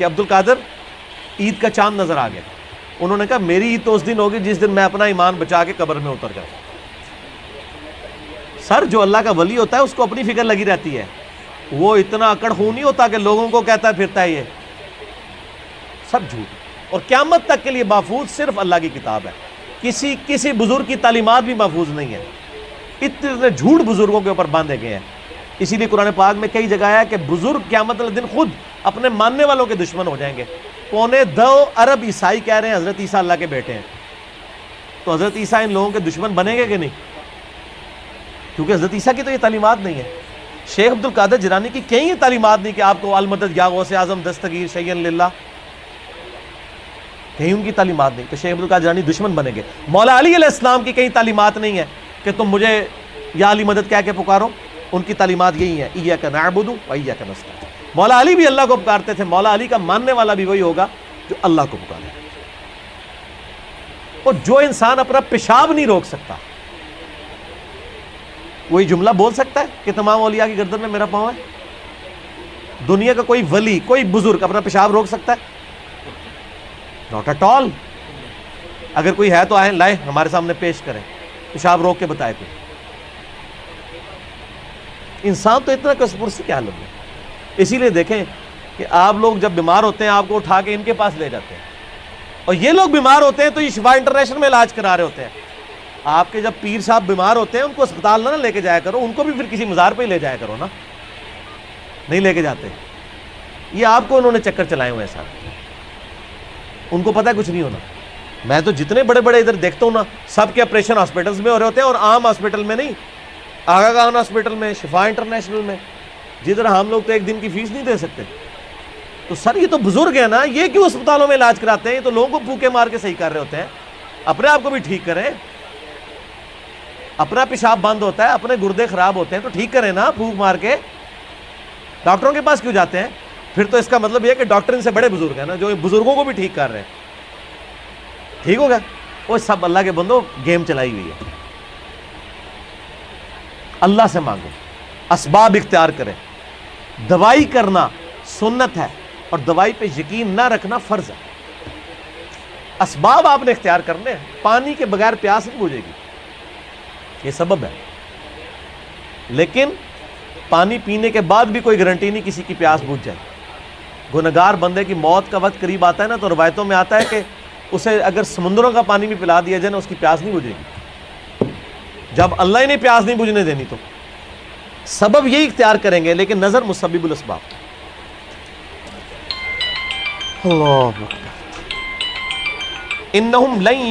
کہ عبد القادر عید کا چاند نظر آ گیا. انہوں نے کہا میری عید تو اس دن ہوگی جس دن میں اپنا ایمان بچا کے قبر میں اتر جاؤں. سر جو اللہ کا ولی ہوتا ہے اس کو اپنی فکر لگی رہتی ہے, وہ اتنا اکڑ خون نہیں ہوتا کہ لوگوں کو کہتا پھرتا ہے. یہ سب جھوٹ, اور قیامت تک کے لیے محفوظ صرف اللہ کی کتاب ہے. کسی بزرگ کی تعلیمات بھی محفوظ نہیں ہے. اتنے جھوٹ بزرگوں کے اوپر باندھے گئے ہیں. اسی لیے قرآن پاک میں کئی جگہ ہے کہ بزرگ قیامت والے دن خود اپنے ماننے والوں کے دشمن ہو جائیں گے. 2.25 ارب عیسائی کہہ رہے ہیں حضرت عیسیٰ اللہ کے بیٹے ہیں, تو حضرت عیسیٰ ان لوگوں کے دشمن بنیں گے کہ نہیں؟ کیونکہ حضرت عیسیٰ کی تو یہ تعلیمات نہیں ہے. شیخ عبد القادر جیلانی کی کہیں یہ تعلیمات نہیں کہ آپ کو المدد یا غوث اعظم دستگیر شیئن للہ, کہیں ان کی تعلیمات نہیں. تو شیخ عبد القادر جیلانی دشمن بنیں گے. مولا علی علیہ السلام کی کہیں تعلیمات نہیں ہے کہ تم مجھے یا علی مدد کہہ کے پکارو. ان کی تعلیمات یہی ہیں, ایاک نعبد و ایاک نستعین. مولا علی بھی اللہ کو پکارتے تھے. مولا علی کا ماننے والا بھی وہی ہوگا جو اللہ کو پکارے. اور جو انسان اپنا پیشاب نہیں روک سکتا, وہی جملہ بول سکتا ہے کہ تمام اولیاء کی گردن میں میرا پاؤں ہے؟ دنیا کا کوئی ولی, کوئی بزرگ اپنا پیشاب روک سکتا ہے؟ Not at all. اگر کوئی ہے تو آئیں, لائیں, ہمارے سامنے پیش کریں, پیشاب روک کے بتائے کوئی. انسان تو اتنا کسپر سے کیا حالت ہے. اسی لیے دیکھیں کہ آپ لوگ جب بیمار ہوتے ہیں آپ کو اٹھا کے ان کے پاس لے جاتے ہیں, اور یہ لوگ بیمار ہوتے ہیں تو یہ شفا انٹرنیشنل میں علاج کرا رہے ہوتے ہیں. آپ کے جب پیر صاحب بیمار ہوتے ہیں ان کو اسپتال نہ لے کے جایا کرو, ان کو بھی پھر کسی مزار پہ ہی لے جایا کرو نا. نہیں لے کے جاتے. یہ آپ کو انہوں نے چکر چلائے ہوئے ہیں سارے, ان کو پتہ ہے کچھ نہیں ہونا. میں تو جتنے بڑے بڑے ادھر دیکھتا ہوں نا, سب کے آپریشن ہاسپٹلس میں ہو رہے ہوتے ہیں, اور عام ہاسپٹل میں نہیں, آغا خان ہاسپٹل میں, شفا انٹرنیشنل میں, جدھر ہم لوگ تو ایک دن کی فیس نہیں دے سکتے. تو سر یہ تو بزرگ ہیں نا, یہ کیوں اسپتالوں میں علاج کراتے ہیں؟ یہ تو لوگوں کو پھوکے مار کے صحیح کر رہے ہوتے ہیں. اپنے آپ کو بھی ٹھیک کریں. اپنا پیشاب بند ہوتا ہے, اپنے گردے خراب ہوتے ہیں تو ٹھیک کریں نا پھوک مار کے. ڈاکٹروں کے پاس کیوں جاتے ہیں؟ پھر تو اس کا مطلب یہ کہ ڈاکٹر ان سے بڑے بزرگ ہیں نا, جو بزرگوں کو بھی ٹھیک کر رہے ہیں. ٹھیک ہوگا؟ وہ سب اللہ کے بندوں گیم چلائی ہوئی ہے. اللہ سے مانگو, اسباب اختیار کریں. دوائی کرنا سنت ہے, اور دوائی پہ یقین نہ رکھنا فرض ہے. اسباب آپ نے اختیار کرنے ہیں. پانی کے بغیر پیاس نہیں بجھے گی, یہ سبب ہے. لیکن پانی پینے کے بعد بھی کوئی گارنٹی نہیں کسی کی پیاس بجھ جائے. گنہگار بندے کی موت کا وقت قریب آتا ہے نا, تو روایتوں میں آتا ہے کہ اسے اگر سمندروں کا پانی بھی پلا دیا جائے نا, اس کی پیاس نہیں بجھے گی. جب اللہ ہی نے پیاس نہیں بجھنے دینی تو سبب یہی اختیار کریں گے, لیکن نظر مسبب الاسباب. اللہ اکبر. انہم لن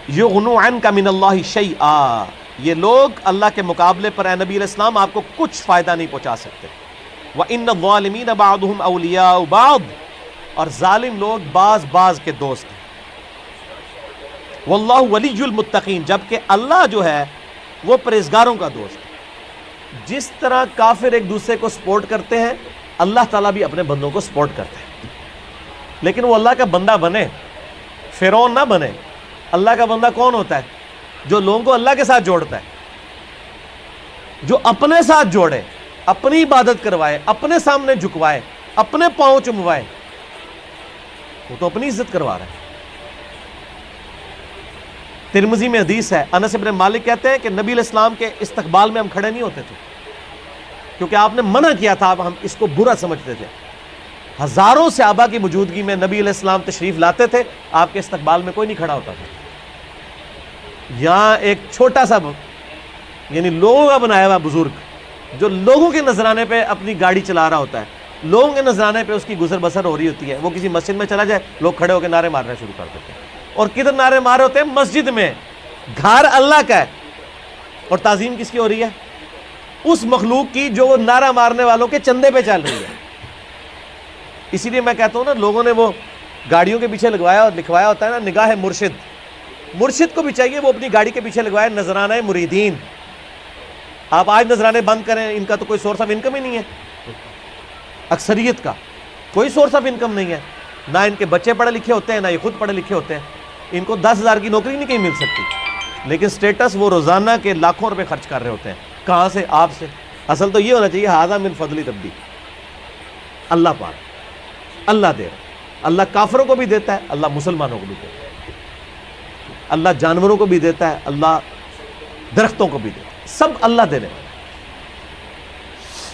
یغنوا عنک من اللہ شیئا. یہ لوگ اللہ کے مقابلے پر اے نبی علیہ السلام آپ کو کچھ فائدہ نہیں پہنچا سکتے. وَإِنَّ الظَّالِمِينَ بَعْضُهُمْ أَوْلِيَاءُ بَعْضٍ. اور ظالم لوگ بعض کے دوست ہیں. واللہ ولی المتقین. جبکہ اللہ جو ہے وہ پرہیزگاروں کا دوست ہے. جس طرح کافر ایک دوسرے کو سپورٹ کرتے ہیں, اللہ تعالیٰ بھی اپنے بندوں کو سپورٹ کرتے ہیں. لیکن وہ اللہ کا بندہ بنے, فرعون نہ بنے. اللہ کا بندہ کون ہوتا ہے؟ جو لوگوں کو اللہ کے ساتھ جوڑتا ہے, جو اپنے ساتھ جوڑے, اپنی عبادت کروائے, اپنے سامنے جھکوائے, اپنے پاؤں چموائے. وہ تو اپنی عزت کروا رہا ہے. ترمذی میں حدیث ہے, انس بن مالک کہتے ہیں کہ نبی علیہ السلام کے استقبال میں ہم کھڑے نہیں ہوتے تھے, کیونکہ آپ نے منع کیا تھا, ہم اس کو برا سمجھتے تھے. ہزاروں صحابہ کی موجودگی میں نبی علیہ السلام تشریف لاتے تھے, آپ کے استقبال میں کوئی نہیں کھڑا ہوتا تھا. یہاں ایک چھوٹا سا یعنی لوگوں کا بنایا ہوا بزرگ, جو لوگوں کے نذرانے پہ اپنی گاڑی چلا رہا ہوتا ہے, لوگوں کے نذرانے پہ اس کی گزر بسر ہو رہی ہوتی ہے, وہ کسی مسجد میں چلا جائے, لوگ کھڑے ہو کے نعرے مارنا شروع کر دیتے ہیں. اور کدھر نعرے مارے ہوتے ہیں؟ مسجد میں. گھر اللہ کا ہے, اور تعظیم کس کی ہو رہی ہے؟ اس مخلوق کی جو نعرہ مارنے والوں کے چندے پہ چل رہی ہے. اسی لیے میں کہتا ہوں نا, لوگوں نے وہ گاڑیوں کے پیچھے لگوایا اور لکھوایا ہوتا ہے نا, نگاہ مرشد. مرشد کو بھی چاہیے وہ اپنی گاڑی کے پیچھے لگوائے نذرانہ مریدین. آپ آج نذرانے بند کریں, ان کا تو کوئی سورس آف انکم ہی نہیں ہے. اکثریت کا کوئی سورس آف انکم نہیں ہے. نہ ان کے بچے پڑھے لکھے ہوتے ہیں, نہ یہ خود پڑھے لکھے ہوتے ہیں. ان کو 10,000 کی نوکری نہیں کہیں مل سکتی, لیکن سٹیٹس وہ روزانہ کے لاکھوں روپے خرچ کر رہے ہوتے ہیں. کہاں سے؟ آپ سے. اصل تو یہ ہونا چاہیے, ھذا من فضل ربی, اللہ پاک. اللہ دے رہا ہے. اللہ کافروں کو بھی دیتا ہے, اللہ مسلمانوں کو بھی دیتا ہے. اللہ جانوروں کو بھی دیتا ہے, اللہ درختوں کو بھی دیتا ہے. سب اللہ دینے والا ہے.